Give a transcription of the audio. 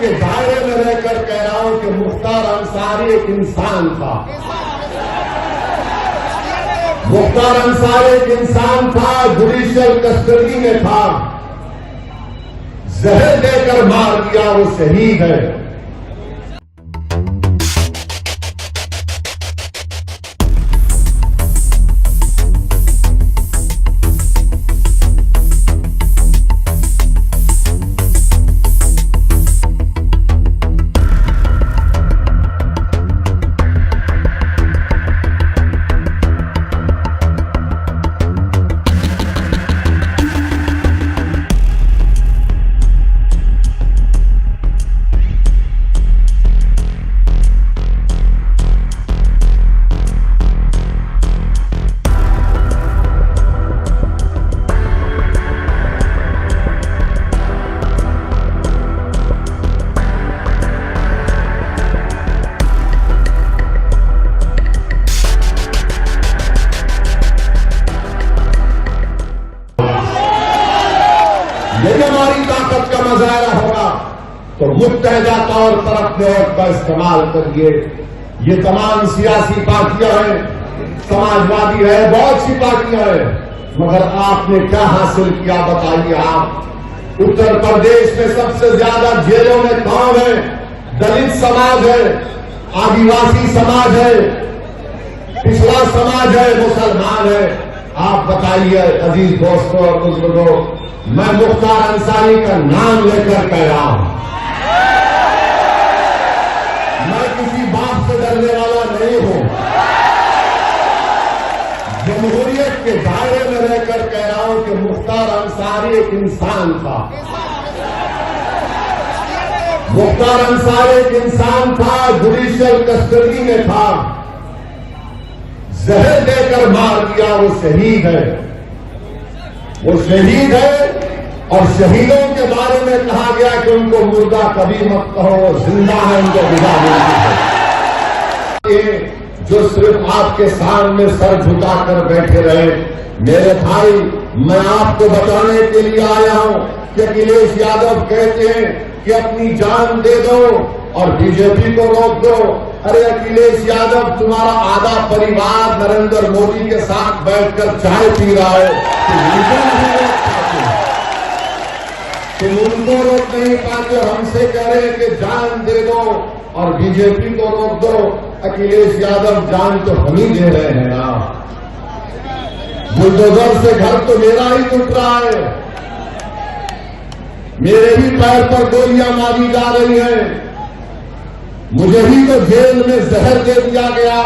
के दायरे में रहकर कह रहा हूं कि मुख्तार अंसारी एक इंसान था। मुख्तार अंसारी एक इंसान था, जुडिशियल कस्टडी में था, जहर देकर मार दिया, वो शहीद है। यदि हमारी ताकत का मुजाहरा होगा तो मुत्तहदा तौर पर अपने वोट का इस्तेमाल करिए। ये तमाम सियासी पार्टियां हैं, समाजवादी है, बहुत सी पार्टियां हैं, मगर आपने क्या हासिल किया बताइए। आप उत्तर प्रदेश में सबसे ज्यादा जेलों में कौन है? दलित समाज है, आदिवासी समाज है, पिछड़ा समाज है, मुसलमान है। आप बताइए अजीज दोस्तों और बुजुर्गों, मैं मुख्तार अंसारी का नाम लेकर कह रहा हूं, मैं किसी बाप से डरने वाला नहीं हूं। जमहूरियत के दायरे में रहकर कह रहा हूं कि मुख्तार अंसारी एक इंसान था। मुख्तार अंसारी एक इंसान था, जुडिशियल कस्टडी में था, जहर देकर मार दिया, वो शहीद है। वो शहीद है और शहीदों के बारे में कहा गया कि उनको मुर्दा कभी मत कहो, वो जिंदा है, उनको विदा मिलती है। ये जो सिर्फ आपके सामने सर झुकाकर बैठे रहे, मेरे भाई, मैं आपको बताने के लिए आया हूं कि अखिलेश यादव कहते हैं कि अपनी जान दे दो और बीजेपी को रोक दो। अरे अखिलेश यादव, तुम्हारा आधा परिवार नरेंद्र मोदी के साथ बैठकर चाय पी रहा है, तुम उनको रोक नहीं पाते। हमसे कह रहे हैं कि जान दे दो और बीजेपी को रोक दो। अखिलेश यादव, जान तो हम ही दे रहे हैं ना। बुलडोजर से घर तो मेरा ही टूट रहा है, मेरे ही पैर पर गोलियां मारी जा रही हैं, मुझे ही तो जेल में जहर दे दिया गया।